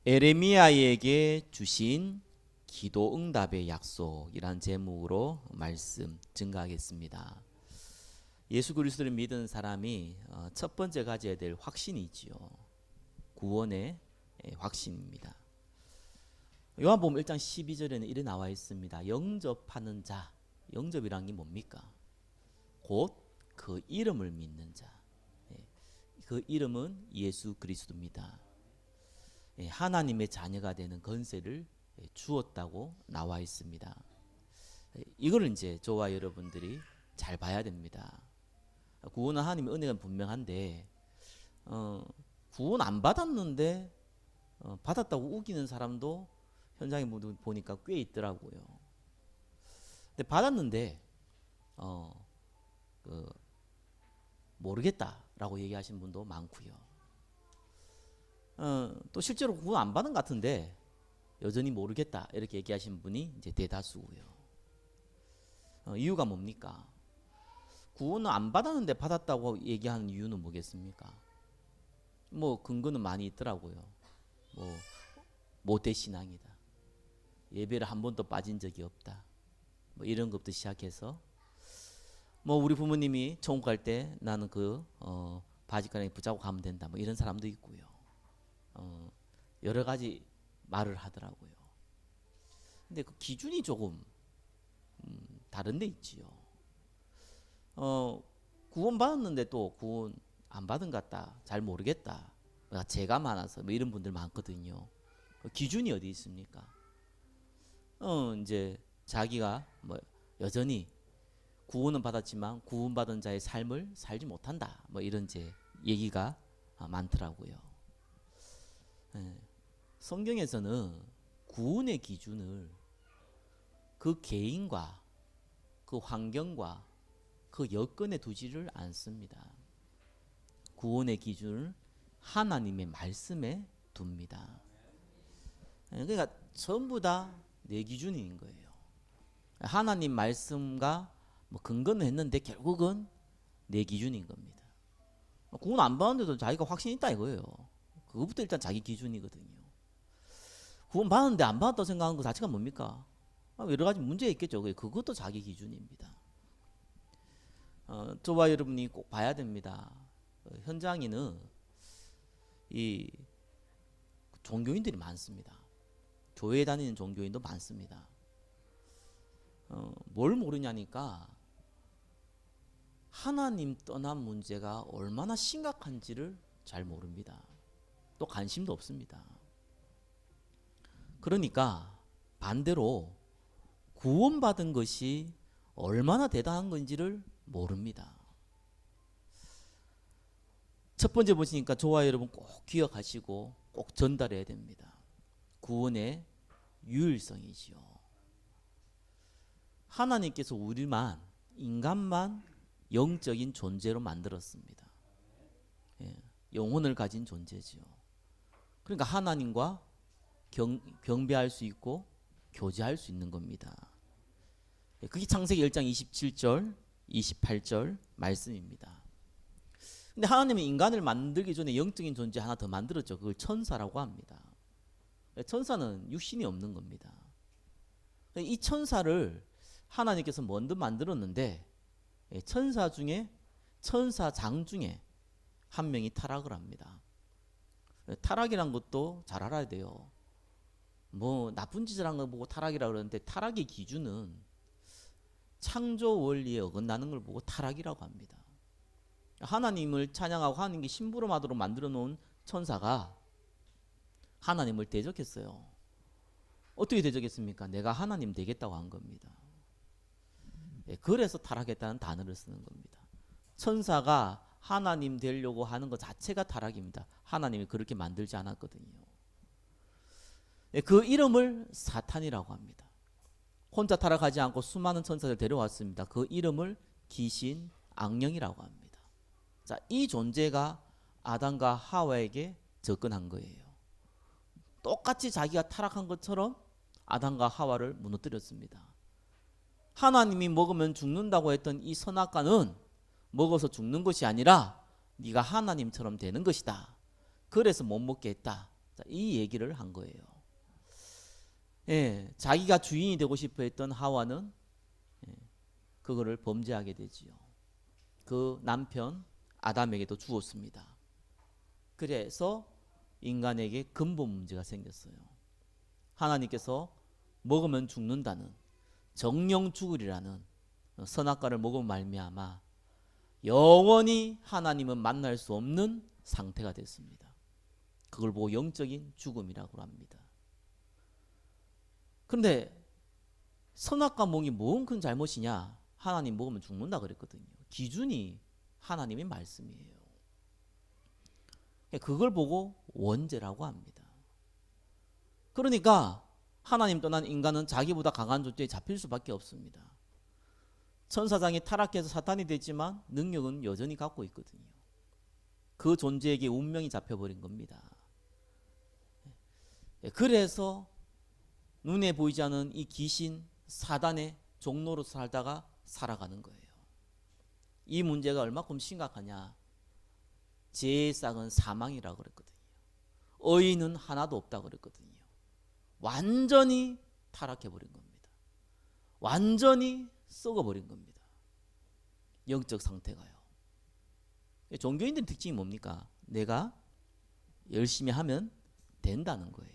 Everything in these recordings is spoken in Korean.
에레미야에게 주신 기도 응답의 약속이란 제목으로 말씀 증가하겠습니다. 예수 그리스도를 믿은 사람이 첫 번째 가져야 될 확신이지요. 구원의 확신입니다. 요한복음 1장 12절에는 이래 나와 있습니다. 영접하는 자, 영접이란 게 뭡니까? 곧 그 이름을 믿는 자. 그 이름은 예수 그리스도입니다. 하나님의 자녀가 되는 권세를 주었다고 나와 있습니다. 이걸 이제 저와 여러분들이 잘 봐야 됩니다. 구원은 하나님의 은혜가 분명한데 구원 안 받았는데 받았다고 우기는 사람도 현장에 보니까 꽤 있더라고요. 근데 받았는데 모르겠다라고 얘기하시는 분도 많고요. 또 실제로 구원 안 받은 것 같은데 여전히 모르겠다 이렇게 얘기하시는 분이 이제 대다수고요. 이유가 뭡니까? 구원을 안 받았는데 받았다고 얘기하는 이유는 뭐겠습니까? 뭐 근거는 많이 있더라고요. 뭐 모태 신앙이다. 예배를 한 번도 빠진 적이 없다. 뭐 이런 것부터 시작해서 뭐 우리 부모님이 천국 갈 때 나는 그 바지가랑이 붙잡고 가면 된다. 뭐 이런 사람도 있고요. 여러 가지 말을 하더라고요. 근데 그 기준이 조금 다른 데 있지요. 구원 받았는데 또 구원 안 받은 것 같다. 잘 모르겠다. 죄가 많아서 뭐 이런 분들 많거든요. 기준이 어디 있습니까? 이제 자기가 뭐 여전히 구원은 받았지만 구원받은 자의 삶을 살지 못한다. 뭐 이런 제 얘기가 많더라고요. 성경에서는 구원의 기준을 그 개인과 그 환경과 그 여건에 두지를 않습니다. 구원의 기준을 하나님의 말씀에 둡니다. 그러니까 전부 다 내 기준인 거예요. 하나님 말씀과 뭐 근거는 했는데 결국은 내 기준인 겁니다. 구원 안 받았는데도 자기가 확신이 있다 이거예요. 그것부터 일단 자기 기준이거든요. 구원 받았는데 안 받았다고 생각하는 것 자체가 뭡니까? 여러 가지 문제가 있겠죠. 그것도 자기 기준입니다. 저와 여러분이 꼭 봐야 됩니다. 현장에는 이 종교인들이 많습니다. 교회 다니는 종교인도 많습니다. 뭘 모르냐니까 하나님 떠난 문제가 얼마나 심각한지를 잘 모릅니다. 또 관심도 없습니다. 그러니까 반대로 구원받은 것이 얼마나 대단한 건지를 모릅니다. 첫 번째 보시니까 저와 여러분 꼭 기억하시고 꼭 전달해야 됩니다. 구원의 유일성이지요. 하나님께서 우리만, 인간만 영적인 존재로 만들었습니다. 영혼을 가진 존재지요. 그러니까 하나님과 경배할 수 있고 교제할 수 있는 겁니다. 그게 창세기 1장 27절 28절 말씀입니다. 근데 하나님은 인간을 만들기 전에 영적인 존재 하나 더 만들었죠. 그걸 천사라고 합니다. 천사는 육신이 없는 겁니다. 이 천사를 하나님께서 먼저 만들었는데 천사장 중에 한 명이 타락을 합니다. 타락이란 것도 잘 알아야 돼요. 뭐 나쁜 짓을 한 거 보고 타락이라고 그러는데 타락의 기준은 창조 원리에 어긋나는 걸 보고 타락이라고 합니다. 하나님을 찬양하고 하나님께 심부름하도록 만들어 놓은 천사가 하나님을 대적했어요. 어떻게 대적했습니까? 내가 하나님 되겠다고 한 겁니다. 그래서 타락했다는 단어를 쓰는 겁니다. 천사가 하나님 되려고 하는 것 자체가 타락입니다. 하나님이 그렇게 만들지 않았거든요. 그 이름을 사탄이라고 합니다. 혼자 타락하지 않고 수많은 천사들 데려왔습니다. 그 이름을 귀신, 악령이라고 합니다. 자, 이 존재가 아담과 하와에게 접근한 거예요. 똑같이 자기가 타락한 것처럼 아담과 하와를 무너뜨렸습니다. 하나님이 먹으면 죽는다고 했던 이 선악과는 먹어서 죽는 것이 아니라 네가 하나님처럼 되는 것이다. 그래서 못 먹게 했다. 받았다. 이 얘기를 한 거예요. 예, 자기가 주인이 되고 싶어 했던 하와는 그거를 범죄하게 되지요. 그 남편 아담에게도 주었습니다. 그래서 인간에게 근본 문제가 생겼어요. 하나님께서 먹으면 죽는다는, 정령 죽으리라는 선악과를 먹으면 말미암아 영원히 하나님은 만날 수 없는 상태가 됐습니다. 그걸 보고 영적인 죽음이라고 합니다. 그런데 선악과 먹이 뭔 큰 잘못이냐? 하나님 먹으면 죽는다 그랬거든요. 기준이 하나님의 말씀이에요. 그걸 보고 원죄라고 합니다. 그러니까 하나님 떠난 인간은 자기보다 강한 존재에 잡힐 수밖에 없습니다. 천사장이 타락해서 사탄이 됐지만 능력은 여전히 갖고 있거든요. 그 존재에게 운명이 잡혀버린 겁니다. 그래서 눈에 보이지 않는 이 귀신 사단의 종로로 살다가 살아가는 거예요. 이 문제가 얼마큼 심각하냐? 죄의 싹은 사망이라고 그랬거든요. 의인은 하나도 없다고 그랬거든요. 완전히 타락해버린 겁니다. 완전히 썩어버린 겁니다. 영적 상태가요. 종교인들의 특징이 뭡니까? 내가 열심히 하면 된다는 거예요.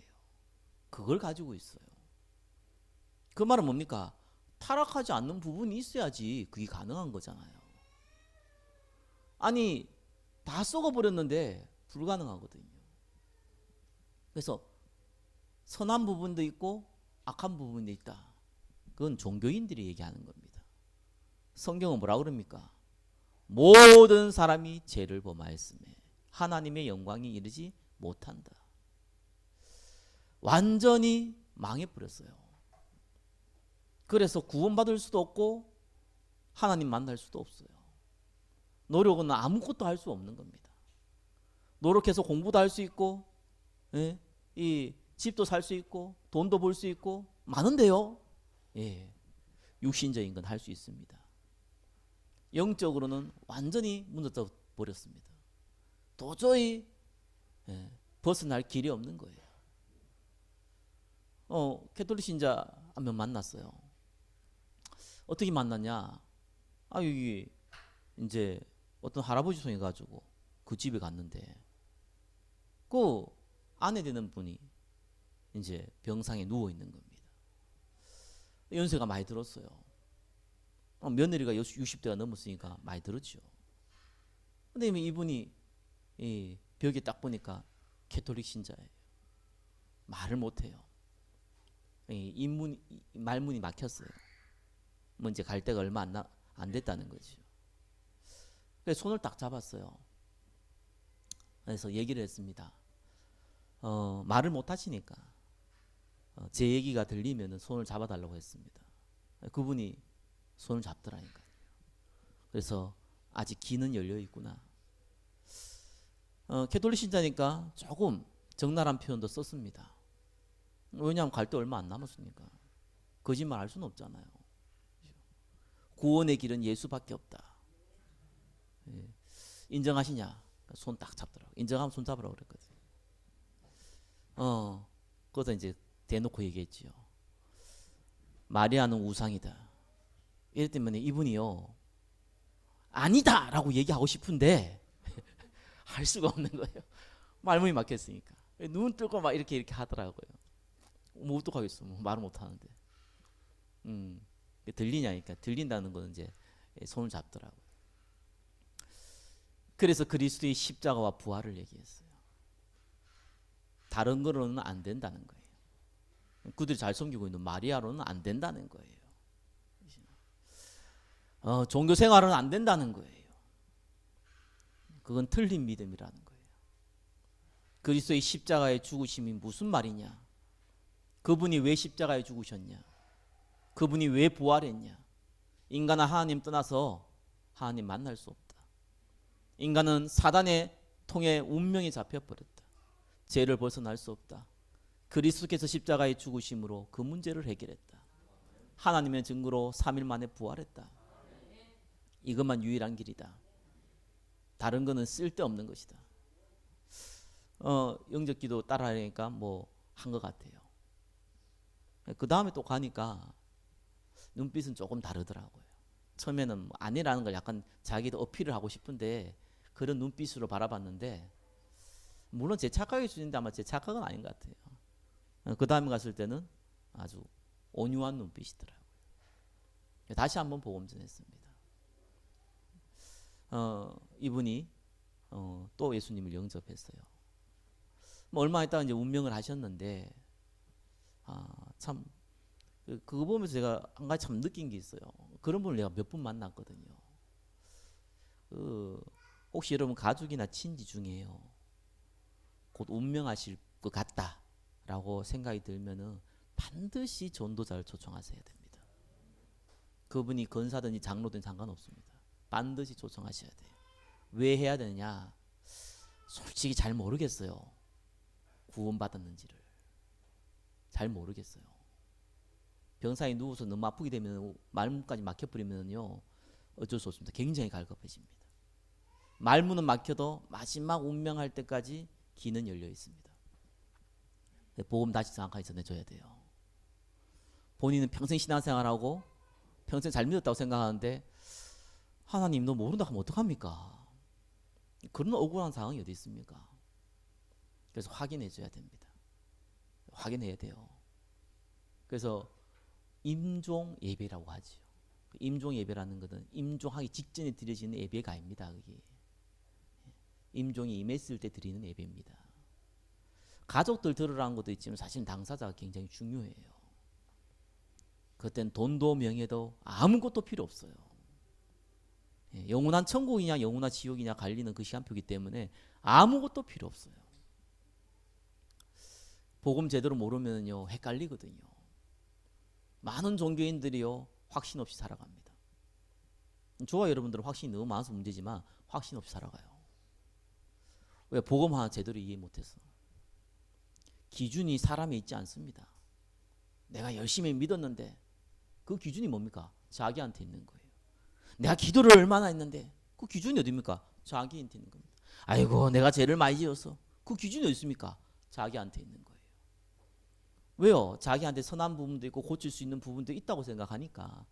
그걸 가지고 있어요. 그 말은 뭡니까? 타락하지 않는 부분이 있어야지 그게 가능한 거잖아요. 아니 다 썩어버렸는데 불가능하거든요. 그래서 선한 부분도 있고 악한 부분도 있다. 그건 종교인들이 얘기하는 겁니다. 성경은 뭐라 그럽니까? 모든 사람이 죄를 범하였음에 하나님의 영광이 이르지 못한다. 완전히 망해버렸어요. 그래서 구원받을 수도 없고 하나님 만날 수도 없어요. 노력은 아무것도 할 수 없는 겁니다. 노력해서 공부도 할 수 있고, 예? 이 집도 살 수 있고, 돈도 벌 수 있고 많은데요. 예, 육신적인 건 할 수 있습니다. 영적으로는 완전히 무너져 버렸습니다. 도저히 벗어날 길이 없는 거예요. 캐톨릭 신자 한 명 만났어요. 어떻게 만났냐? 여기 이제 어떤 할아버지 손이 가지고 그 집에 갔는데 그 아내 되는 분이 이제 병상에 누워 있는 겁니다. 연세가 많이 들었어요. 며느리가 60대가 넘었으니까 많이 들었죠. 근데 이분이 이 벽에 딱 보니까 캐톨릭 신자예요. 말을 못해요. 말문이 막혔어요. 뭐 이제 갈 데가 얼마 안 됐다는 거죠. 그래서 손을 딱 잡았어요. 그래서 얘기를 했습니다. 말을 못 하시니까 제 얘기가 들리면 손을 잡아달라고 했습니다. 그분이 손을 잡더라니까요. 그래서 아직 귀는 열려 있구나. 캐톨릭 신자니까 조금 적나라한 표현도 썼습니다. 왜냐하면 갈 때 얼마 안 남았으니까. 거짓말 할 수는 없잖아요. 구원의 길은 예수밖에 없다. 예. 인정하시냐? 손 딱 잡더라고. 인정하면 손 잡으라고 그랬거든요. 그것도 이제 대놓고 얘기했지요. 마리아는 우상이다. 이랬더니 이분이요, 아니다라고 얘기하고 싶은데 할 수가 없는 거예요. 말문이 막혔으니까. 눈 뜨고 막 이렇게 하더라고요. 뭐 어떡하겠어. 뭐 말을 못 하는데. 들리냐니까. 들린다는 건 이제 손을 잡더라고요. 그래서 그리스도의 십자가와 부활을 얘기했어요. 다른 거로는 안 된다는 거예요. 그들이 잘 섬기고 있는 마리아로는 안 된다는 거예요. 종교 생활은 안 된다는 거예요. 그건 틀린 믿음이라는 거예요. 그리스도의 십자가의 죽으심이 무슨 말이냐? 그분이 왜 십자가에 죽으셨냐? 그분이 왜 부활했냐? 인간은 하나님 떠나서 하나님 만날 수 없다. 인간은 사단의 통해 운명에 잡혀버렸다. 죄를 벗어날 수 없다. 그리스도께서 십자가에 죽으심으로 그 문제를 해결했다. 하나님의 증거로 3일 만에 부활했다. 이것만 유일한 길이다. 다른 거는 쓸데없는 것이다. 영접기도 따라하니까 뭐 한 것 같아요. 그 다음에 또 가니까 눈빛은 조금 다르더라고요. 처음에는 뭐 아니라는 걸 약간 자기도 어필을 하고 싶은데 그런 눈빛으로 바라봤는데, 물론 제 착각일 수 있는데 아마 제 착각은 아닌 것 같아요. 그 다음에 갔을 때는 아주 온유한 눈빛이더라고요. 다시 한번 복음 전했습니다. 이분이 또 예수님을 영접했어요. 뭐 얼마 있다가 이제 운명을 하셨는데, 참 그거 보면서 제가 한 가지 참 느낀 게 있어요. 그런 분을 내가 몇 분 만났거든요. 혹시 여러분 가족이나 친지 중에요, 곧 운명하실 것 같다라고 생각이 들면은 반드시 전도자를 초청하셔야 됩니다. 그분이 권사든지 장로든 상관없습니다. 반드시 초청하셔야 돼요. 왜 해야 되느냐? 솔직히 잘 모르겠어요. 구원받았는지를 잘 모르겠어요. 병상에 누워서 너무 아프게 되면 말문까지 막혀버리면요 어쩔 수 없습니다. 굉장히 갈급해집니다. 말문은 막혀도 마지막 운명할 때까지 귀는 열려 있습니다. 복음 다시 정확하게 전해줘야 돼요. 본인은 평생 신앙생활하고 평생 잘 믿었다고 생각하는데 하나님 너 모른다 하면 어떡합니까? 그런 억울한 상황이 어디 있습니까? 그래서 확인해 줘야 됩니다. 확인해야 돼요. 그래서 임종 예배라고 하죠. 임종 예배라는 것은 임종하기 직전에 드려지는 예배가 아닙니다. 그게 임종이 임했을 때 드리는 예배입니다. 가족들 들으라는 것도 있지만 사실 당사자가 굉장히 중요해요. 그땐 돈도 명예도 아무것도 필요 없어요. 영원한 천국이냐 영원한 지옥이냐 갈리는 그 시간표이기 때문에 아무것도 필요 없어요. 복음 제대로 모르면요 헷갈리거든요. 많은 종교인들이요 확신 없이 살아갑니다. 저와 여러분들은 확신이 너무 많아서 문제지만 확신 없이 살아가요. 왜? 복음 하나 제대로 이해 못해서. 기준이 사람에 있지 않습니다. 내가 열심히 믿었는데 그 기준이 뭡니까? 자기한테 있는 거예요. 내가 기도를 얼마나 했는데 그 기준이 어디입니까? 자기한테 있는 겁니다. 아이고 내가 죄를 많이 지어서 그 기준이 어디 있습니까? 자기한테 있는 거예요. 왜요? 자기한테 선한 부분도 있고 고칠 수 있는 부분도 있다고 생각하니까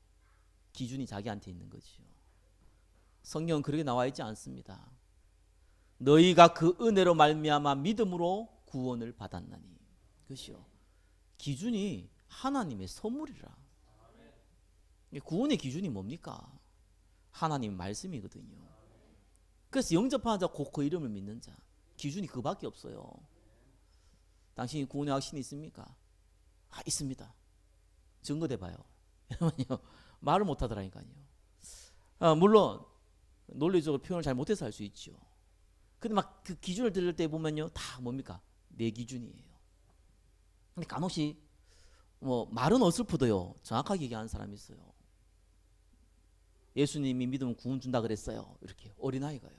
기준이 자기한테 있는 거지요. 성경은 그렇게 나와 있지 않습니다. 너희가 그 은혜로 말미암아 믿음으로 구원을 받았나니. 그것이요. 기준이 하나님의 선물이라. 구원의 기준이 뭡니까? 하나님 말씀이거든요. 그래서 영접하는 자 곧 그 이름을 믿는 자. 기준이 그밖에 없어요. 당신이 구원의 확신이 있습니까? 있습니다. 증거대봐요. 말을 못하더라니까요. 물론 논리적으로 표현을 잘 못해서 할 수 있죠. 근데 막 그 기준을 들을 때 보면요 다 뭡니까? 내 기준이에요. 근데 간혹시 뭐 말은 어설프도요 정확하게 얘기하는 사람이 있어요. 예수님이 믿으면 구원 준다 그랬어요. 이렇게 어린아이가요.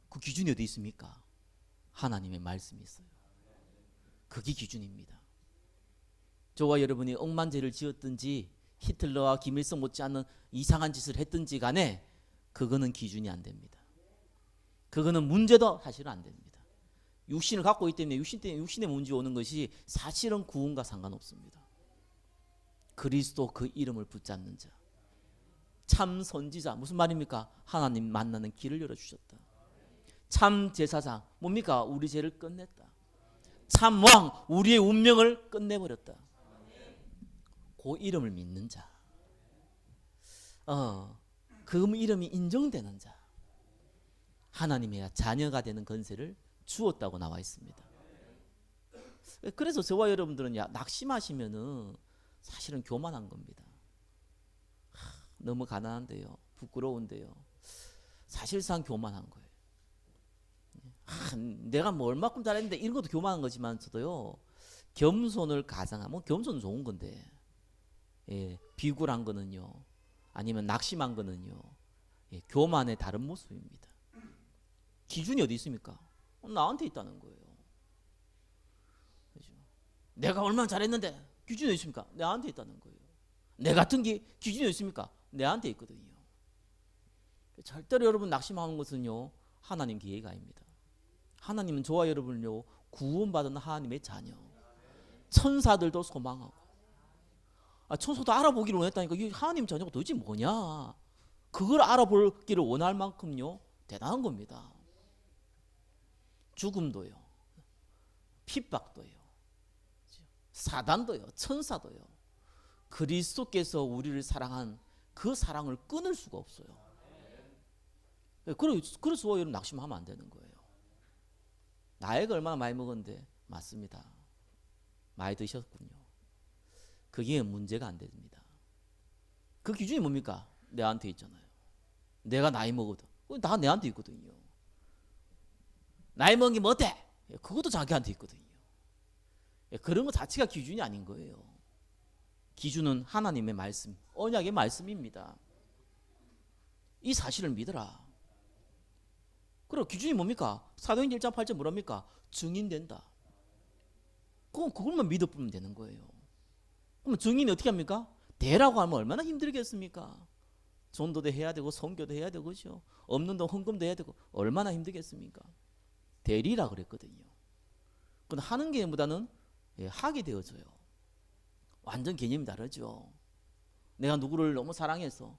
그 기준이 어디 있습니까? 하나님의 말씀이 있어요. 그게 기준입니다. 저와 여러분이 억만죄를 지었든지 히틀러와 김일성 못지않은 이상한 짓을 했든지 간에 그거는 기준이 안 됩니다. 그거는 문제도 사실은 안 됩니다. 육신을 갖고 있기 때문에 육신의 문제 오는 것이 사실은 구원과 상관없습니다. 그리스도 그 이름을 붙잡는 자, 참 선지자, 무슨 말입니까? 하나님 만나는 길을 열어주셨다. 참 제사장, 뭡니까? 우리 죄를 끝냈다. 참 왕, 우리의 운명을 끝내버렸다. 그 이름을 믿는 자, 그 이름이 인정되는 자, 하나님의 자녀가 되는 권세를 주었다고 나와 있습니다. 그래서 저와 여러분들은 낙심하시면은 사실은 교만한 겁니다. 너무 가난한데요, 부끄러운데요, 사실상 교만한 거예요. 내가 뭐 얼마큼 잘했는데 이런 것도 교만한 거지만 저도요 겸손을 가장하면 겸손은 좋은 건데 비굴한 거는요 아니면 낙심한 거는요 교만의 다른 모습입니다. 기준이 어디 있습니까? 나한테 있다는 거예요. 그렇죠? 내가 얼마나 잘했는데 기준이 어디 있습니까? 내한테 있다는 거예요. 내 같은 게 기준이 어디 있습니까? 내한테 있거든요. 절대로 여러분 낙심하는 것은요 하나님 계획이 아닙니다. 하나님은 저와 여러분을요 구원받은 하나님의 자녀, 천사들도 소망하고, 천사도 알아보기를 원했다니까. 이 하나님 자녀가 도대체 뭐냐, 그걸 알아보기를 원할 만큼요 대단한 겁니다. 죽음도요, 핍박도요, 사단도요, 천사도요, 그리스도께서 우리를 사랑한 그 사랑을 끊을 수가 없어요. 그래서 여러분 낙심하면 안 되는 거예요. 나이가 얼마나 많이 먹었는데, 맞습니다. 많이 드셨군요. 그게 문제가 안 됩니다. 그 기준이 뭡니까? 내한테 있잖아요. 내가 나이 먹어도 다 내한테 있거든요. 나이 먹은 게 뭐 어때? 그것도 자기한테 있거든요. 그런 거 자체가 기준이 아닌 거예요. 기준은 하나님의 말씀, 언약의 말씀입니다. 이 사실을 믿어라. 그리고 기준이 뭡니까? 사도행전 1장 8절 뭐랍니까? 증인된다. 그것만 믿어보면 되는 거예요. 그럼 증인이 어떻게 합니까? 대라고 하면 얼마나 힘들겠습니까? 전도도 해야 되고 선교도 해야 되고, 그렇죠? 없는 돈 헌금도 해야 되고, 얼마나 힘들겠습니까? 대리라 그랬거든요. 근데 하는 게보다는 하게 되어져요. 완전 개념이 다르죠. 내가 누구를 너무 사랑해서,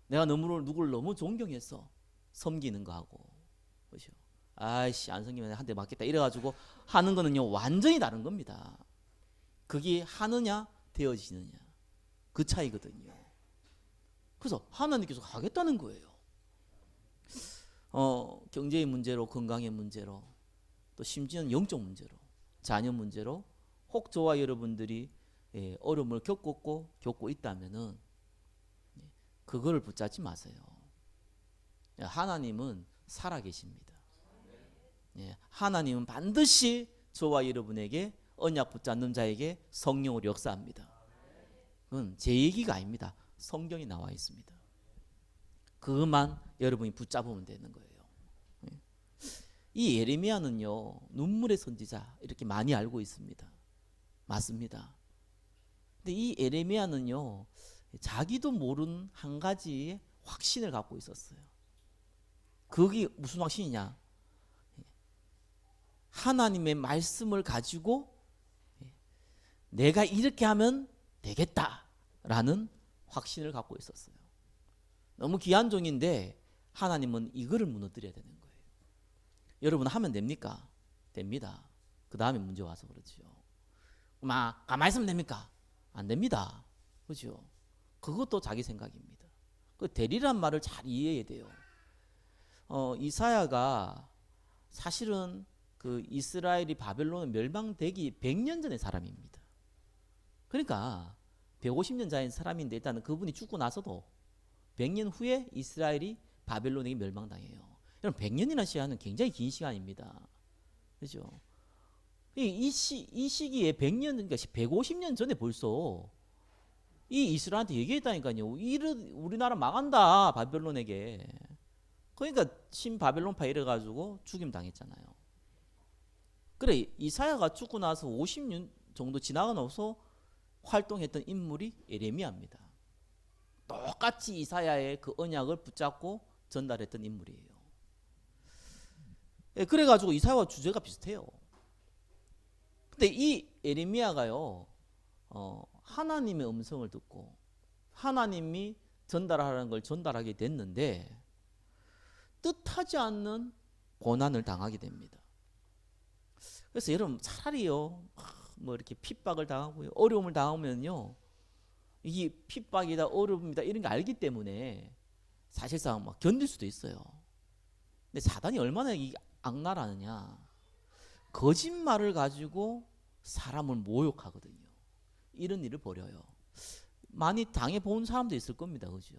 내가 누구를 너무 존경해서 섬기는 거하고, 그렇죠? 아이씨, 안 섬기면 한 대 맞겠다 이래가지고 하는 거는요 완전히 다른 겁니다. 그게 하느냐 되어지느냐, 그 차이거든요. 그래서 하나님께서 하겠다는 거예요. 경제의 문제로, 건강의 문제로, 또 심지어는 영적 문제로, 자녀 문제로 혹 저와 여러분들이 어려움을 겪고 있다면은 그거를 붙잡지 마세요. 하나님은 살아계십니다. 하나님은 반드시 저와 여러분에게, 언약 붙잡는 자에게 성령으로 역사합니다. 그건 제 얘기가 아닙니다. 성경에 나와 있습니다. 그것만 여러분이 붙잡으면 되는 거예요. 이 예레미야는요 눈물의 선지자 이렇게 많이 알고 있습니다. 맞습니다. 근데 이 예레미야는요 자기도 모르는 한 가지의 확신을 갖고 있었어요. 그게 무슨 확신이냐? 하나님의 말씀을 가지고 내가 이렇게 하면 되겠다라는 확신을 갖고 있었어요. 너무 귀한 종인데 하나님은 이거를 무너뜨려야 되는 거예요. 여러분 하면 됩니까? 됩니다. 그 다음에 문제 와서 그렇죠. 가만히 있으면 됩니까? 안 됩니다. 그렇죠? 그것도 자기 생각입니다. 그 대리란 말을 잘 이해해야 돼요. 이사야가 사실은 그 이스라엘이 바벨론에 멸망되기 100년 전의 사람입니다. 그러니까 150년 전인 사람인데 일단은 그분이 죽고 나서도 100년 후에 이스라엘이 바벨론에게 멸망당해요. 여러분 100년이라는 시간은 굉장히 긴 시간입니다. 그렇죠? 이 시기에 100년, 그러니까 150년 전에 벌써 이 이스라엘한테 얘기했다니까요. 우리나라 망한다 바벨론에게. 그러니까 신바벨론파 이래가지고 죽임 당했잖아요. 그래 이사야가 죽고 나서 50년 정도 지나고 나서 활동했던 인물이 예레미야입니다. 똑같이 이사야의 그 언약을 붙잡고 전달했던 인물이에요. 그래가지고 이사야와 주제가 비슷해요. 근데 이 예레미야가요 하나님의 음성을 듣고 하나님이 전달하라는 걸 전달하게 됐는데 뜻하지 않는 고난을 당하게 됩니다. 그래서 여러분 차라리요 뭐 이렇게 핍박을 당하고요 어려움을 당하면요 이게 핍박이다 어려움이다 이런 거 알기 때문에 사실상 막 견딜 수도 있어요. 근데 사단이 얼마나 이 악랄하느냐, 거짓말을 가지고 사람을 모욕하거든요. 이런 일을 벌여요. 많이 당해본 사람도 있을 겁니다. 그죠?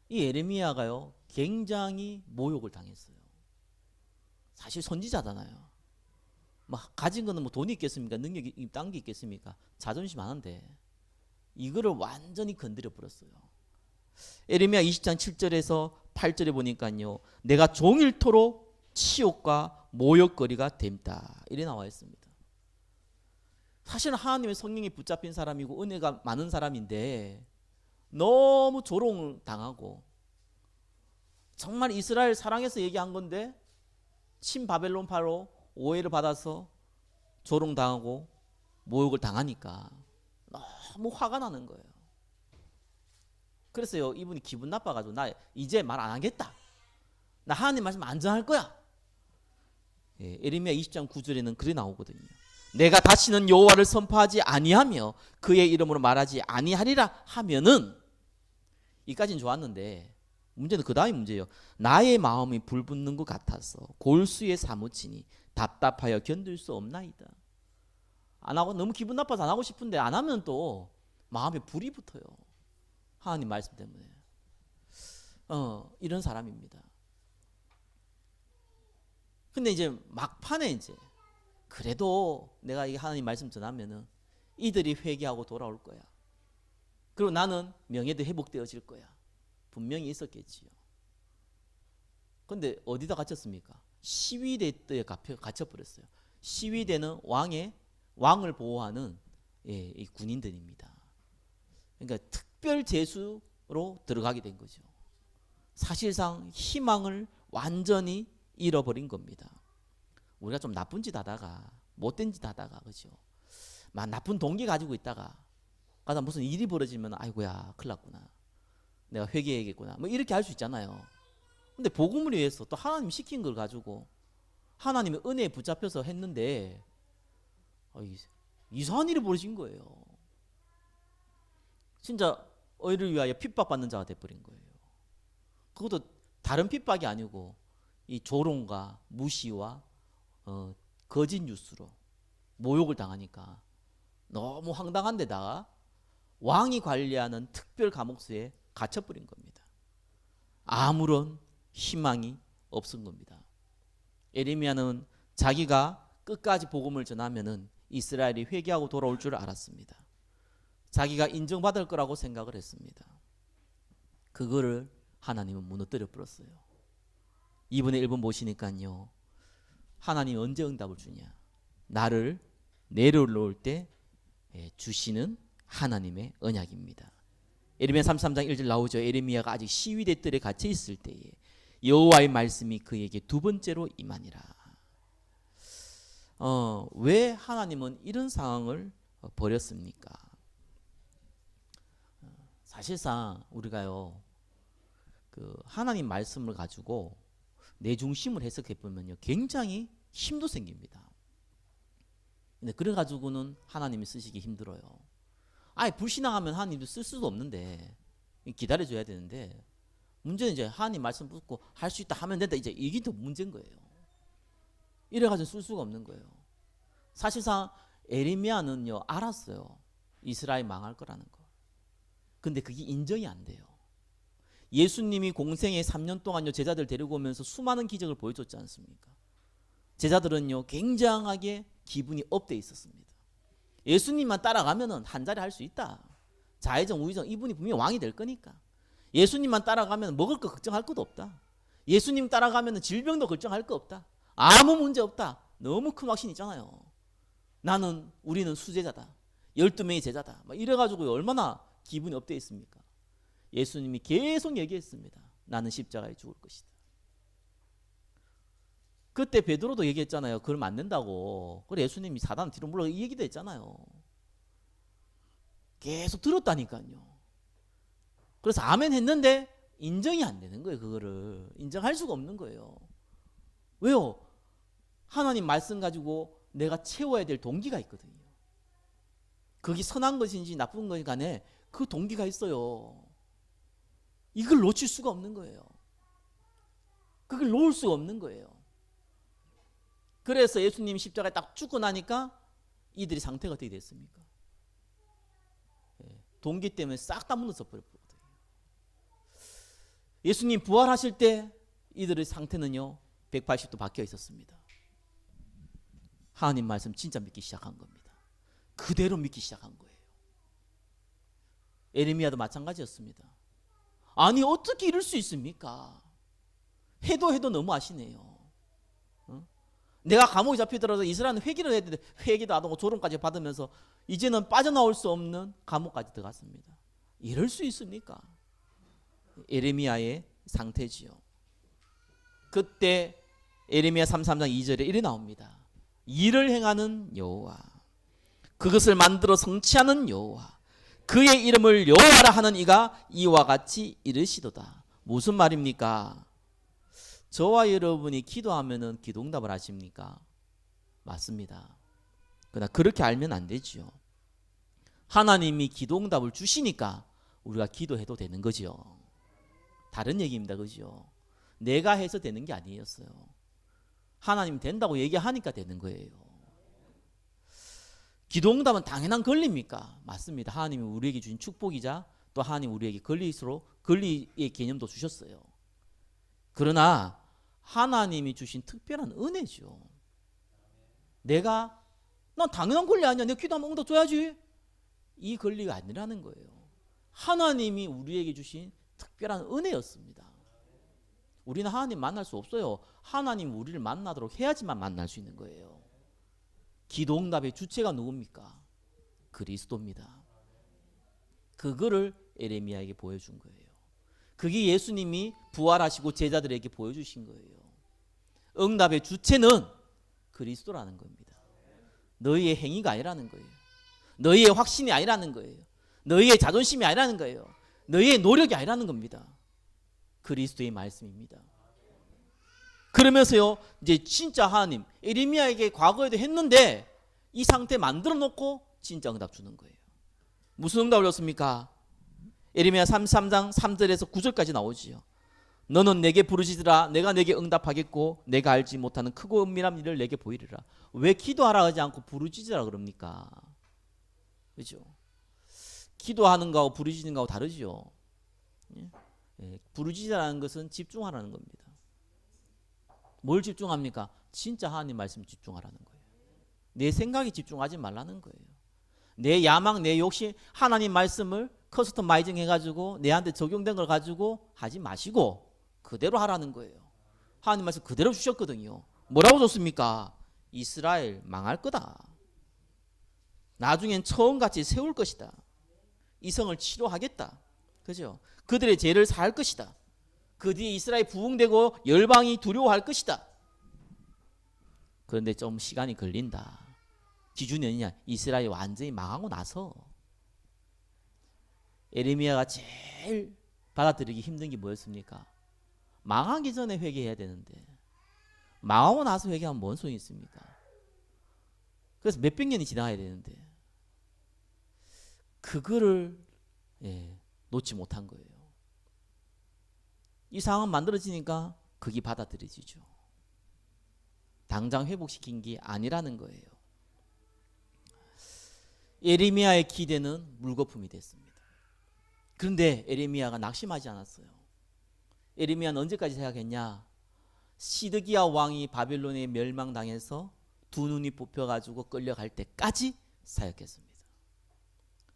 이 예레미야가요 굉장히 모욕을 당했어요. 사실 선지자잖아요. 막 가진 거는 뭐 돈이 있겠습니까? 능력이 딴 게 있겠습니까? 자존심 하는데 이거를 완전히 건드려 버렸어요. 예레미야 20장 7절에서 8절에 보니까요 내가 종일토록 치욕과 모욕거리가 됩니다. 이래 나와 있습니다. 사실은 하나님의 성령이 붙잡힌 사람이고 은혜가 많은 사람인데 너무 조롱을 당하고 정말 이스라엘 사랑해서 얘기한 건데 친바벨론파로 오해를 받아서 조롱당하고 모욕을 당하니까 너무 화가 나는 거예요. 그래서요, 이분이 기분 나빠가지고 나 이제 말 안 하겠다. 나 하나님 말씀 안 전할 거야. 예, 에레미야 20장 9절에는 그래 나오거든요. 내가 다시는 여호와를 선포하지 아니하며 그의 이름으로 말하지 아니하리라 하면은, 이까지는 좋았는데 문제는 그 다음이 문제예요. 나의 마음이 불붙는 것 같아서 골수에 사무치니 답답하여 견딜 수 없나이다. 안 하고 너무 기분 나빠서 안 하고 싶은데 안 하면 또 마음에 불이 붙어요. 하나님 말씀 때문에. 이런 사람입니다. 근데 이제 막판에 이제 그래도 내가 이 하나님 말씀 전하면은 이들이 회개하고 돌아올 거야. 그리고 나는 명예도 회복되어질 거야. 분명히 있었겠지요. 근데 어디다 갇혔습니까? 시위대에 갇혀버렸어요. 시위대는 왕을 보호하는 이 군인들입니다. 그러니까 특별 제수로 들어가게 된 거죠. 사실상 희망을 완전히 잃어버린 겁니다. 우리가 좀 나쁜 짓 하다가 못된 짓 하다가 그죠? 막 나쁜 동기 가지고 있다가 가다 무슨 일이 벌어지면 아이고야 큰일 났구나. 내가 회개해야겠구나. 뭐 이렇게 할 수 있잖아요. 근데 복음을 위해서 또 하나님 시킨 걸 가지고 하나님의 은혜에 붙잡혀서 했는데 이상한 일이 벌어진 거예요. 진짜 의를 위하여 핍박받는 자가 돼버린 거예요. 그것도 다른 핍박이 아니고 이 조롱과 무시와 거짓 뉴스로 모욕을 당하니까 너무 황당한 데다가 왕이 관리하는 특별 감옥소에 갇혀버린 겁니다. 아무런 희망이 없은 겁니다. 에레미야는 자기가 끝까지 복음을 전하면은 이스라엘이 회개하고 돌아올 줄 알았습니다. 자기가 인정받을 거라고 생각을 했습니다. 그거를 하나님은 무너뜨려 버렸어요. 이분의 1번 보시니까요, 하나님 언제 응답을 주냐? 나를 내려놓을 때 주시는 하나님의 언약입니다. 에레미야 33장 1절 나오죠. 에레미야가 아직 시위대 뜰에 갇혀 있을 때에 여호와의 말씀이 그에게 두 번째로 임하니라. 왜 하나님은 이런 상황을 버렸습니까? 사실상 우리가요, 그 하나님 말씀을 가지고 내 중심을 해석해 보면요, 굉장히 힘도 생깁니다. 근데 그래 가지고는 하나님이 쓰시기 힘들어요. 아예 불신앙하면 하나님도 쓸 수도 없는데 기다려줘야 되는데, 문제는 이제 하나님 말씀 붙고 할 수 있다 하면 된다, 이제 이게 더 문제인 거예요. 이래가지고 쓸 수가 없는 거예요. 사실상 에레미야는요 알았어요, 이스라엘 망할 거라는 거. 근데 그게 인정이 안 돼요. 예수님이 공생에 3년 동안요 제자들 데리고 오면서 수많은 기적을 보여줬지 않습니까? 제자들은요 굉장하게 기분이 업돼 있었습니다. 예수님만 따라가면은 한 자리 할 수 있다. 좌회전 우회전 이분이 분명히 왕이 될 거니까. 예수님만 따라가면 먹을 거 걱정할 것도 없다. 예수님 따라가면 질병도 걱정할 거 없다. 아무 문제 없다. 너무 큰 확신 있잖아요. 우리는 수제자다. 12명의 제자다. 막 이래가지고 얼마나 기분이 업돼 있습니까? 예수님이 계속 얘기했습니다. 나는 십자가에 죽을 것이다. 그때 베드로도 얘기했잖아요. 그걸 안 된다고. 그래 예수님이 사단 뒤로 물러 이 얘기도 했잖아요. 계속 들었다니까요. 그래서 아멘 했는데 인정이 안 되는 거예요. 그거를 인정할 수가 없는 거예요. 왜요? 하나님 말씀 가지고 내가 채워야 될 동기가 있거든요. 그게 선한 것인지 나쁜 것인지 간에 그 동기가 있어요. 이걸 놓칠 수가 없는 거예요. 그걸 놓을 수가 없는 거예요. 그래서 예수님이 십자가에 딱 죽고 나니까 이들이 상태가 어떻게 됐습니까? 동기 때문에 싹 다 무너져 버렸거든요. 예수님 부활하실 때 이들의 상태는요 180도 바뀌어 있었습니다. 하나님 말씀 진짜 믿기 시작한 겁니다. 그대로 믿기 시작한 거예요. 에레미야도 마찬가지였습니다. 아니 어떻게 이럴 수 있습니까? 해도 너무 아시네요. 내가 감옥에 잡히더라도 이스라엘은 회개를 해야 되는데 회개도 안 하고 조롱까지 받으면서 이제는 빠져나올 수 없는 감옥까지 들어갔습니다. 이럴 수 있습니까? 에레미야의 상태지요. 그때 에레미야 33장 2절에 이래 나옵니다. 일을 행하는 여호와, 그것을 만들어 성취하는 여호와, 그의 이름을 여호와라 하는 이가 이와 같이 이르시도다. 무슨 말입니까? 저와 여러분이 기도하면은 기도응답을 하십니까? 맞습니다. 그러나 그렇게 알면 안 되지요. 하나님이 기도응답을 주시니까 우리가 기도해도 되는 거죠. 다른 얘기입니다. 그죠? 내가 해서 되는 게 아니었어요. 하나님 된다고 얘기하니까 되는 거예요. 기도응답은 당연한 권리입니까? 맞습니다. 하나님이 우리에게 주신 축복이자 또 하나님 우리에게 권리의 개념도 주셨어요. 그러나 하나님이 주신 특별한 은혜죠. 난 당연한 권리 아니야. 내가 기도하면 응답 줘야지. 이 권리가 아니라는 거예요. 하나님이 우리에게 주신 특별한 은혜였습니다. 우리는 하나님 만날 수 없어요. 하나님 우리를 만나도록 해야지만 만날 수 있는 거예요. 기도응답의 주체가 누굽니까? 그리스도입니다. 그거를 에레미야에게 보여준 거예요. 그게 예수님이 부활하시고 제자들에게 보여주신 거예요. 응답의 주체는 그리스도라는 겁니다. 너희의 행위가 아니라는 거예요. 너희의 확신이 아니라는 거예요. 너희의 자존심이 아니라는 거예요. 너희의 노력이 아니라는 겁니다. 그리스도의 말씀입니다. 그러면서요, 이제 진짜 하나님 에레미야에게 과거에도 했는데 이 상태 만들어 놓고 진짜 응답 주는 거예요. 무슨 응답을 줬습니까? 에레미야 33장 3절에서 9절까지 나오지요. 너는 내게 부르짖으라. 내가 내게 응답하겠고 내가 알지 못하는 크고 은밀한 일을 내게 보이리라. 왜 기도하라 하지 않고 부르짖으라 그럽니까? 그렇죠? 기도하는 거하고 부르짖는 거하고 다르죠. 부르짖으라는 것은 집중하라는 겁니다. 뭘 집중합니까? 진짜 하나님 말씀 집중하라는 거예요. 내 생각에 집중하지 말라는 거예요. 내 야망, 내 욕심, 하나님 말씀을 커스터마이징 해가지고 내한테 적용된 걸 가지고 하지 마시고 그대로 하라는 거예요. 하나님 말씀 그대로 주셨거든요. 뭐라고 줬습니까? 이스라엘 망할 거다. 나중엔 처음같이 세울 것이다. 이성을 치료하겠다. 그죠? 그들의 죄를 사할 것이다. 그 뒤에 이스라엘 부흥되고 열방이 두려워할 것이다. 그런데 좀 시간이 걸린다. 기준이 어디냐? 이스라엘이 완전히 망하고 나서. 에레미야가 제일 받아들이기 힘든 게 뭐였습니까? 망하기 전에 회개해야 되는데 망하고 나서 회개하면 뭔 소용이 있습니까? 그래서 몇백 년이 지나가야 되는데 그거를 놓지 못한 거예요. 이 상황 만들어지니까 그게 받아들여지죠. 당장 회복시킨 게 아니라는 거예요. 에레미야의 기대는 물거품이 됐습니다. 그런데 에레미야가 낙심하지 않았어요. 에레미야는 언제까지 생각했냐? 시드기야 왕이 바벨론에 멸망당해서 두 눈이 뽑혀가지고 끌려갈 때까지 사역했습니다.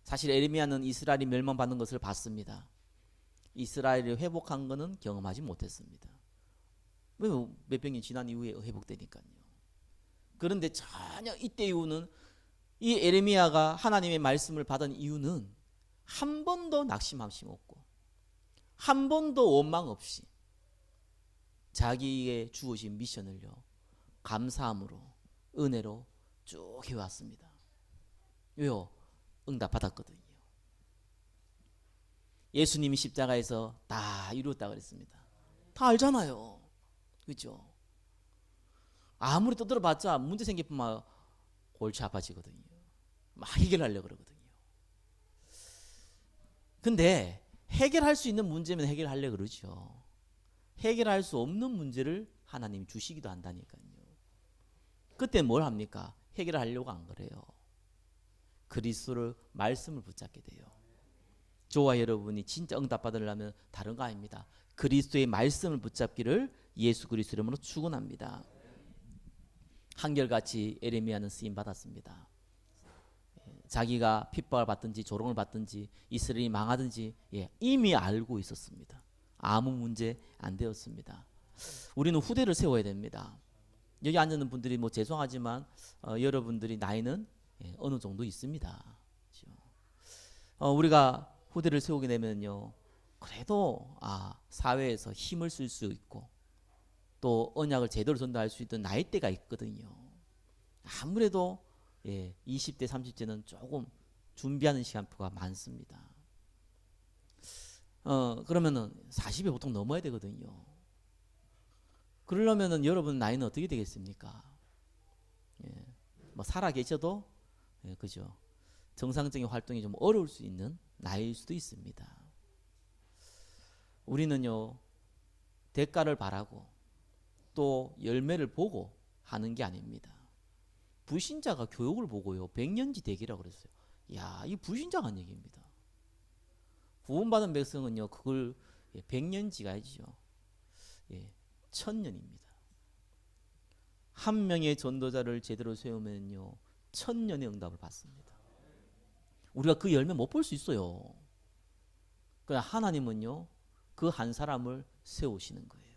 사실 에레미야는 이스라엘이 멸망받는 것을 봤습니다. 이스라엘이 회복한 것은 경험하지 못했습니다. 왜 몇백 년 지난 이후에 회복되니까요. 그런데 전혀 이때 이후는 이 에레미야가 하나님의 말씀을 받은 이유는 한 번도 낙심함이 없고 한 번도 원망 없이 자기에게 주어진 미션을요 감사함으로 은혜로 쭉 해왔습니다. 왜요? 응답 받았거든요. 예수님이 십자가에서 다 이루었다 그랬습니다. 다 알잖아요. 그렇죠? 아무리 떠들어봤자 문제 생기면 골치 아파지거든요. 막 해결하려고 그러거든요. 근데 해결할 수 있는 문제면 해결하려고 그러죠. 해결할 수 없는 문제를 하나님이 주시기도 한다니까요. 그때 뭘 합니까? 해결하려고 안 그래요. 그리스도를 말씀을 붙잡게 돼요. 저와 여러분이 진짜 응답 받으려면 다른 거 아닙니다. 그리스도의 말씀을 붙잡기를 예수 그리스도 이름으로 축원합니다. 한결같이 에레미야는 쓰임 받았습니다. 자기가 핍박을 받든지 조롱을 받든지 이스라엘이 망하든지 이미 알고 있었습니다. 아무 문제 안 되었습니다. 우리는 후대를 세워야 됩니다. 여기 앉아 있는 분들이 뭐 죄송하지만 여러분들이 나이는 어느 정도 있습니다. 우리가 후대를 세우게 되면요, 그래도 사회에서 힘을 쓸 수 있고 또 언약을 제대로 전달할 수 있던 나이대가 있거든요. 아무래도 20대, 30대는 조금 준비하는 시간표가 많습니다. 그러면은 40에 보통 넘어야 되거든요. 그러려면은 여러분 나이는 어떻게 되겠습니까? 뭐 살아 계셔도 그죠? 정상적인 활동이 좀 어려울 수 있는 나이일 수도 있습니다. 우리는요 대가를 바라고 또 열매를 보고 하는 게 아닙니다. 불신자가 교육을 보고요 100년지 대기라고 그랬어요. 야, 이 불신자가 한 얘기입니다. 구원받은 백성은요 그걸 100년지가 아니죠. 1000년입니다. 한 명의 전도자를 제대로 세우면요 1000년의 응답을 받습니다. 우리가 그 열매 못 볼 수 있어요. 그러나 하나님은요 그 한 사람을 세우시는 거예요.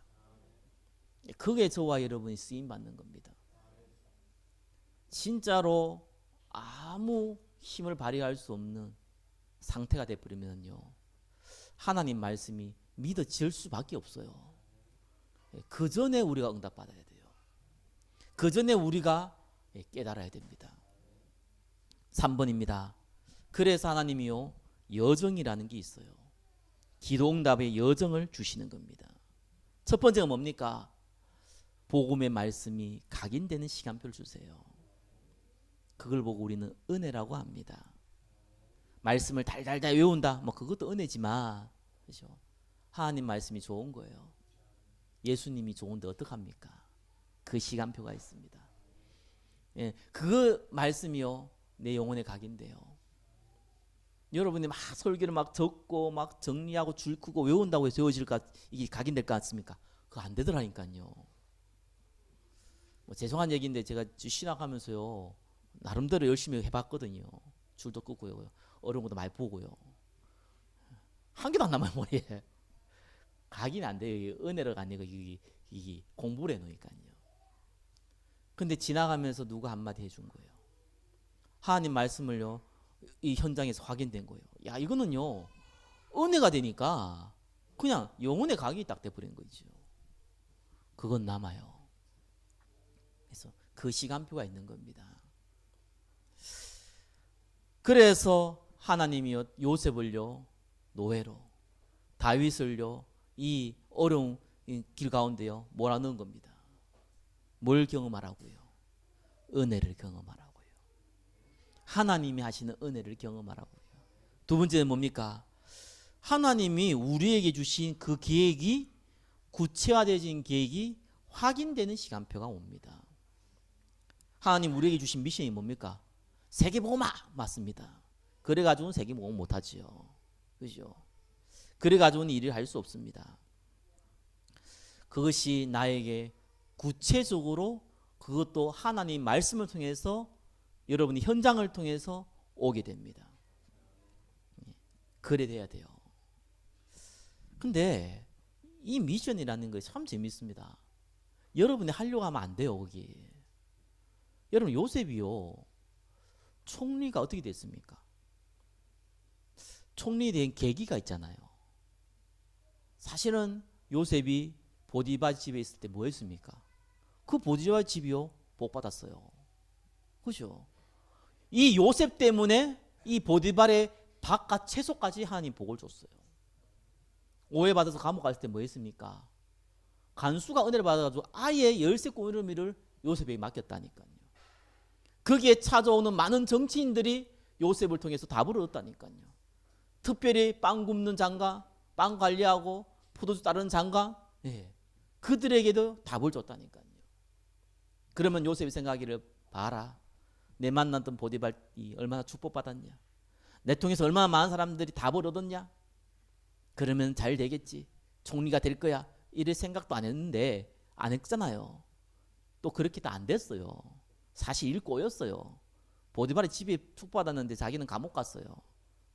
그게 저와 여러분이 쓰임 받는 겁니다. 진짜로 아무 힘을 발휘할 수 없는 상태가 되어버리면요 하나님 말씀이 믿어질 수밖에 없어요. 그 전에 우리가 응답받아야 돼요. 그 전에 우리가 깨달아야 됩니다. 3번입니다. 그래서 하나님이요 여정이라는 게 있어요. 기도응답의 여정을 주시는 겁니다. 첫 번째가 뭡니까? 복음의 말씀이 각인되는 시간표를 주세요. 그걸 보고 우리는 은혜라고 합니다. 말씀을 달달달 외운다, 뭐 그것도 은혜지만, 그렇죠? 하나님 말씀이 좋은 거예요. 예수님이 좋은데 어떡합니까? 그 시간표가 있습니다. 그 말씀이요 내 영혼에 각인돼요. 여러분이 막 설교를 막 적고 막 정리하고 줄 크고 외운다고 해서 외워질까, 이게 각인될 것 같습니까? 그거 안 되더라니까요. 뭐 죄송한 얘기인데 제가 신학하면서요 나름대로 열심히 해봤거든요. 줄도 끄고요, 어려운 것도 많이 보고요. 한 개도 안 남아요 머리에. 각인 안 돼요. 은혜가 아니고 이게 공부를 해놓으니까요. 근데 지나가면서 누가 한마디 해준 거예요. 하나님 말씀을요 이 현장에서 확인된 거예요. 야, 이거는요 은혜가 되니까 그냥 영혼의 각이 딱 돼버린 거죠. 그건 남아요. 그래서 그 시간표가 있는 겁니다. 그래서 하나님이요 요셉을요 노예로, 다윗을요 이 어려운 길 가운데요 몰아넣은 겁니다. 뭘 경험하라고요? 은혜를 경험하라고요. 하나님이 하시는 은혜를 경험하라고요. 두 번째는 뭡니까? 하나님이 우리에게 주신 그 계획이, 구체화되어진 계획이 확인되는 시간표가 옵니다. 하나님 우리에게 주신 미션이 뭡니까? 세계복음화 맞습니다. 그래가지고는 세계복음 못하지요. 그죠? 그래가지고는 일을 할 수 없습니다. 그것이 나에게 구체적으로, 그것도 하나님 말씀을 통해서, 여러분이 현장을 통해서 오게 됩니다. 그래 돼야 돼요. 근데 이 미션이라는 게 참 재밌습니다. 여러분이 하려고 하면 안 돼요. 거기 여러분 요셉이요 총리가 어떻게 됐습니까? 총리 된 계기가 있잖아요. 사실은 요셉이 보디발 집에 있을 때 뭐 했습니까? 그 보디발 집이요 복 받았어요. 그죠? 이 요셉 때문에 이 보디발의 닭과 채소까지 하나님 복을 줬어요. 오해받아서 감옥 갔을 때 뭐 했습니까? 간수가 은혜를 받아가지고 아예 열쇠 꼬리미를 요셉에게 맡겼다니까요. 거기에 찾아오는 많은 정치인들이 요셉을 통해서 답을 얻었다니까요. 특별히 빵 굽는 장가, 빵 관리하고 포도주 따르는 장가, 그들에게도 답을 줬다니까요. 그러면 요셉이 생각하기를, 봐라, 내 만났던 보디발이 얼마나 축복받았냐, 내 통해서 얼마나 많은 사람들이 답을 얻었냐, 그러면 잘 되겠지, 총리가 될 거야, 이럴 생각도 안 했는데 안 했잖아요. 또 그렇게도 안 됐어요. 사실 일 꼬였어요. 보디발의 집에 축복받았는데 자기는 감옥 갔어요.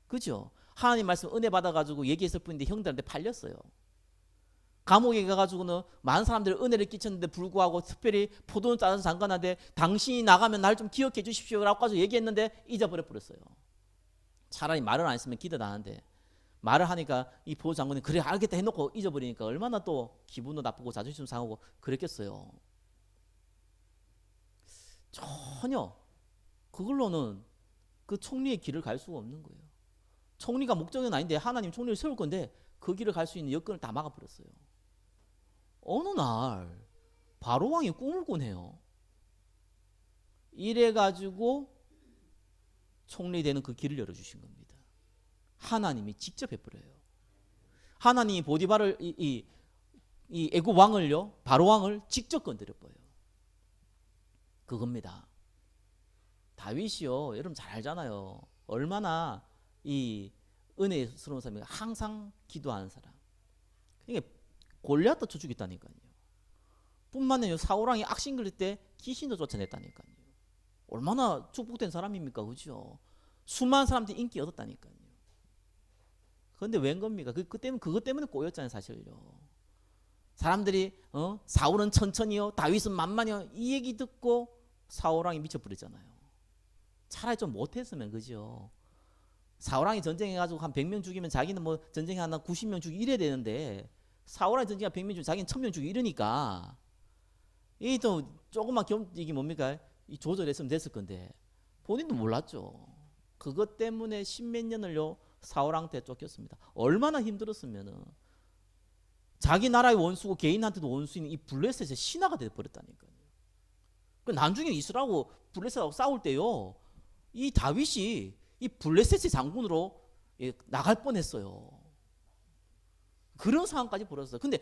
그죠? 하나님 말씀 은혜 받아가지고 얘기했을 뿐인데 형들한테 팔렸어요. 감옥에 가가지고는 많은 사람들이 은혜를 끼쳤는데 불구하고 특별히 포도는 따른 장관한테 당신이 나가면 날 좀 기억해 주십시오 라고 해서 얘기했는데 잊어버려 버렸어요. 차라리 말을 안 했으면 기도 안 하는데 말을 하니까 이 보호 장군이 그래 알겠다 해놓고 잊어버리니까 얼마나 또 기분도 나쁘고 자존심 상하고 그랬겠어요. 전혀 그걸로는 그 총리의 길을 갈 수가 없는 거예요. 총리가 목적은 아닌데 하나님 총리를 세울 건데 그 길을 갈 수 있는 여건을 다 막아버렸어요. 어느 날 바로왕이 꿈을 꾸네요. 이래가지고 총리 되는 그 길을 열어주신 겁니다. 하나님이 직접 해버려요. 하나님이 보디발을 이 애굽 왕을요, 바로왕을 직접 건드려버려요. 그겁니다. 다윗이요, 여러분 잘 알잖아요. 얼마나 이 은혜스러운 사람이 항상 기도하는 사람. 그러니까 골리앗도 쳐 죽였다니까요. 뿐만 아니라 사울왕이 악신 그릴 때 귀신도 쫓아냈다니까요. 얼마나 축복된 사람입니까, 그죠? 수많은 사람들이 인기 얻었다니까요. 그런데 웬 겁니까? 그것 때문에 꼬였잖아요, 사실요. 사람들이 사울은 천천히요, 다윗은 만만히요, 이 얘기 듣고 사울왕이 미쳐버렸잖아요. 차라리 좀 못했으면, 그죠? 사울왕이 전쟁해가지고 한 100명 죽이면 자기는 뭐 전쟁에 하나 90명 죽이고 이래야 되는데, 사울왕이 전쟁에 100명 죽이면 자기는 1000명 죽이고 이러니까 이 또 조금만 이게 뭡니까? 이 조절했으면 됐을 건데 본인도 몰랐죠. 그것 때문에 십몇 년을요 사울왕한테 쫓겼습니다. 얼마나 힘들었으면은 자기 나라의 원수고 개인한테도 원수인 이 블레셋의 신하가 돼버렸다니까요. 나중에 이스라엘하고 블레셋하고 싸울 때요, 이 다윗이 이 블레셋의 장군으로 나갈 뻔했어요. 그런 상황까지 벌었어요. 근데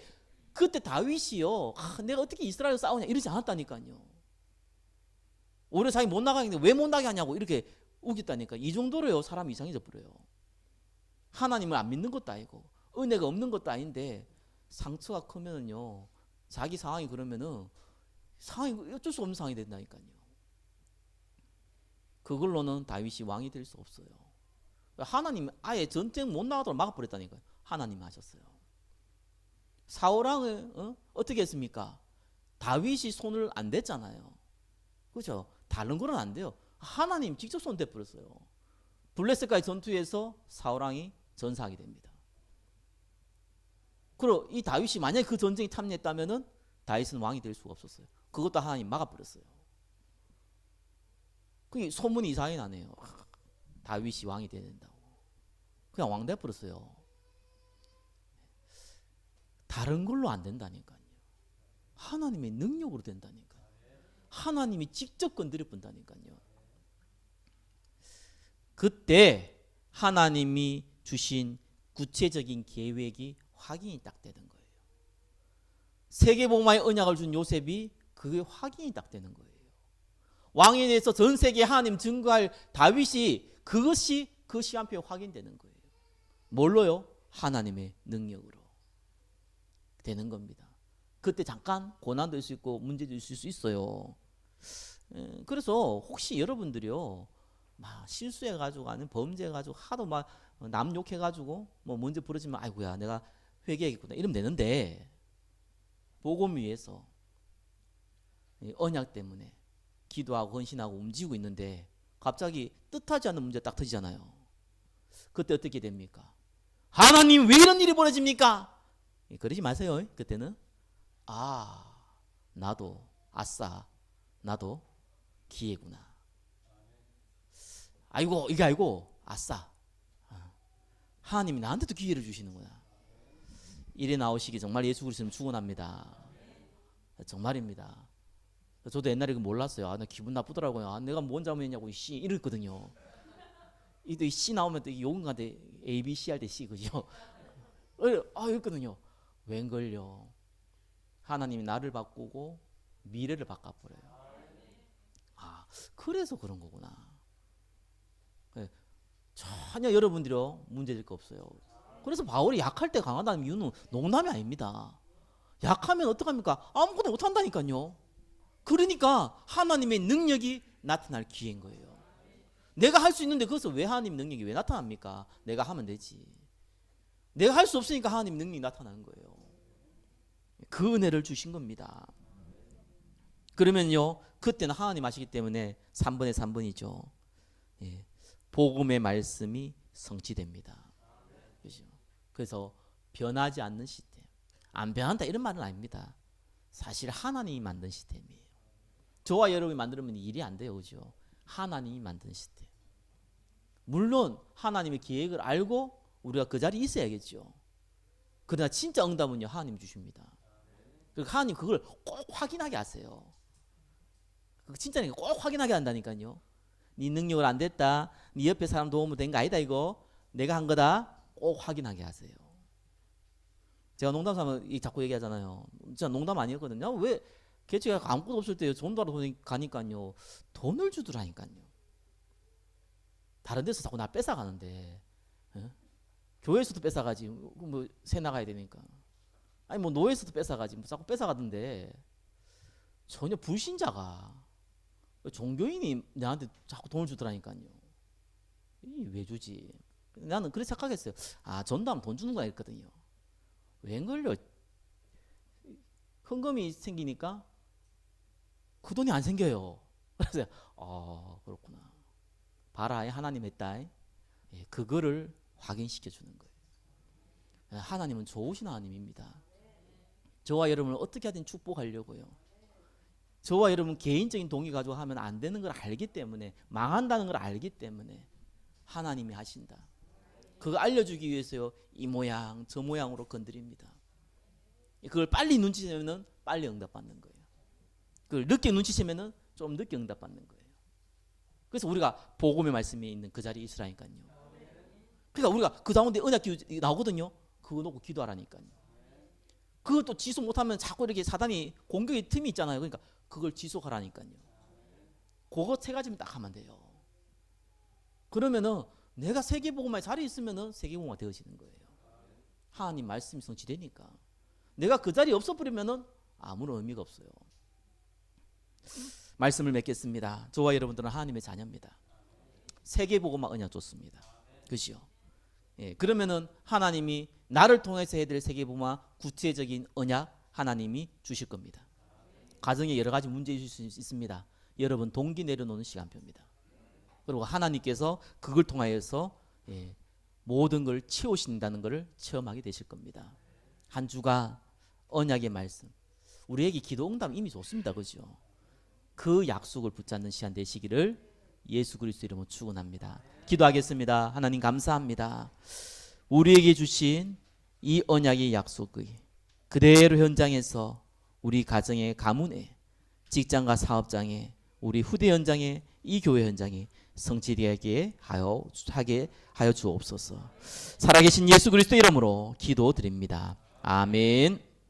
그때 다윗이요, 내가 어떻게 이스라엘과 싸우냐 이러지 않았다니까요. 오히려 자기 못 나가는데 왜 못 나게 하냐고 이렇게 우겼다니까. 이 정도로요 사람이 이상해져 버려요. 하나님을 안 믿는 것도 아니고 은혜가 없는 것도 아닌데 상처가 크면은요, 자기 상황이 그러면은 상황이 어쩔 수 없는 상황이 된다니까요. 그걸로는 다윗이 왕이 될 수 없어요. 하나님 아예 전쟁 못 나가도록 막아버렸다니까요. 하나님이 하셨어요. 사울왕을 어떻게 했습니까? 다윗이 손을 안 댔잖아요. 그렇죠? 다른 거는 안 돼요. 하나님 직접 손 대버렸어요. 블레셋과의 전투에서 사울왕이 전사하게 됩니다. 그리고 이 다윗이 만약에 그 전쟁이 탐냈다면은 다윗은 왕이 될 수가 없었어요. 그것도 하나님 막아버렸어요. 그게 소문이 이상하게 나네요. 다윗이 왕이 돼야 된다고. 그냥 왕 돼버렸어요. 다른 걸로 안 된다니까요. 하나님의 능력으로 된다니까요. 하나님이 직접 건드려 본다니까요. 그때 하나님이 주신 구체적인 계획이 확인이 딱 되는 거예요. 세계복음화의 언약을 준 요셉이 그게 확인이 딱 되는 거예요. 왕에 대해서 전 세계에 하나님 증거할 다윗이 그것이 그 시간표에 확인되는 거예요. 뭘로요? 하나님의 능력으로 되는 겁니다. 그때 잠깐 고난도 있을 수 있고 문제도 있을 수 있어요. 그래서 혹시 여러분들이요 막 실수해가지고 아니면 범죄해가지고 하도 막 남 욕해가지고 뭐 문제 부러지면 아이고야 내가 회개하겠구나 이러면 되는데, 복음 위해서 언약 때문에 기도하고 헌신하고 움직이고 있는데 갑자기 뜻하지 않는 문제가 딱 터지잖아요. 그때 어떻게 됩니까? 하나님 왜 이런 일이 벌어집니까? 그러지 마세요. 그때는 나도 아싸 나도 기회구나. 아이고 이게 아니고 아싸 하나님이 나한테도 기회를 주시는구나. 이래 나오시기 정말 예수 그리스도는 축원합니다. 정말입니다. 저도 옛날에 그 몰랐어요. 나 기분 나쁘더라고요. 내가 뭔 잘못했냐고 이랬거든요. 이 C 나오면 또 용감한데 A, B, C 할 때 C 그죠? 이랬거든요. 웬걸요? 하나님이 나를 바꾸고 미래를 바꿔버려요. 그래서 그런 거구나. 전혀 여러분들이 문제될 거 없어요. 그래서 바울이 약할 때 강하다는 이유는 농담이 아닙니다. 약하면 어떡합니까? 아무것도 못한다니까요. 그러니까 하나님의 능력이 나타날 기회인 거예요. 내가 할 수 있는데 그것을 왜 하나님 능력이 왜 나타납니까? 내가 하면 되지. 내가 할 수 없으니까 하나님 능력이 나타나는 거예요. 그 은혜를 주신 겁니다. 그러면요 그때는 하나님 아시기 때문에 3번의 3번이죠. 복음의 말씀이 성취됩니다. 그죠? 그래서 변하지 않는 시스템. 안 변한다 이런 말은 아닙니다. 사실 하나님이 만든 시스템이에요. 저와 여러분이 만들면 일이 안 돼요. 그죠? 하나님이 만든 시스템. 물론 하나님의 계획을 알고 우리가 그 자리에 있어야겠죠. 그러나 진짜 응답은요, 하나님이 주십니다. 하나님 그걸 꼭 확인하게 하세요. 진짜 꼭 확인하게 한다니까요. 네 능력을 안 됐다, 네 옆에 사람 도움을 된 거 아니다, 이거 내가 한 거다, 꼭 확인하게 하세요. 제가 농담삼아 자꾸 얘기하잖아요. 진짜 농담 아니었거든요. 왜 개체가 아무것도 없을 때 전도하러 가니까요, 돈을 주더라니까요. 다른 데서 자꾸 나 뺏어가는데, 교회에서도 뺏어가지, 뭐 새 나가야 되니까. 아니 뭐 노예에서도 뺏어가지, 뭐 자꾸 뺏어가던데, 전혀 불신자가 종교인이 나한테 자꾸 돈을 주더라니까요. 왜 주지? 나는 그렇게 생각했어요. 아, 전도하면 돈 주는 거야 했거든요. 웬걸요? 헌금이 생기니까 그 돈이 안 생겨요. 그래서 그렇구나. 봐라, 하나님 했다. 그거를 확인시켜 주는 거예요. 하나님은 좋으신 하나님입니다. 저와 여러분을 어떻게 하든 축복하려고요. 저와 여러분 개인적인 동의 가지고 하면 안 되는 걸 알기 때문에, 망한다는 걸 알기 때문에 하나님이 하신다. 그거 알려주기 위해서요, 이 모양 저 모양으로 건드립니다. 그걸 빨리 눈치채면 빨리 응답받는 거예요. 그걸 늦게 눈치채면 좀 늦게 응답받는 거예요. 그래서 우리가 복음의 말씀이 있는 그 자리에 있으라니까요. 그러니까 우리가 그 가운데 언약 기도 나오거든요. 그거 놓고 기도하라니까요. 그것도 지속 못하면 자꾸 이렇게 사단이 공격의 틈이 있잖아요. 그러니까 그걸 지속하라니까요. 그거 세 가지만 딱 하면 돼요. 그러면은 내가 세계복음화의 자리에 있으면은 세계복음화 되어지는 거예요. 하나님 말씀이 성취되니까. 내가 그 자리에 없어버리면은 아무런 의미가 없어요. 말씀을 맺겠습니다. 저와 여러분들은 하나님의 자녀입니다. 세계복음화 언약 좋습니다. 그죠? 예, 그러면은 하나님이 나를 통해서 해야 될 세계복음화 구체적인 언약 하나님이 주실 겁니다. 가정에 여러 가지 문제 있을 수 있습니다. 여러분 동기 내려놓는 시간표입니다. 그리고 하나님께서 그걸 통하여서 모든 걸 채우신다는 것을 체험하게 되실 겁니다. 한 주가 언약의 말씀, 우리에게 기도 응답 이미 좋습니다. 그죠? 그 약속을 붙잡는 시간 되시기를 예수 그리스도 이름으로 축원합니다. 기도하겠습니다. 하나님 감사합니다. 우리에게 주신 이 언약의 약속의 그대로 현장에서 우리 가정의 가문에, 직장과 사업장에, 우리 후대 현장에, 이 교회 현장에 성취되게 하게 하여 주옵소서. 살아계신 예수 그리스도 이름으로 기도드립니다. 아멘.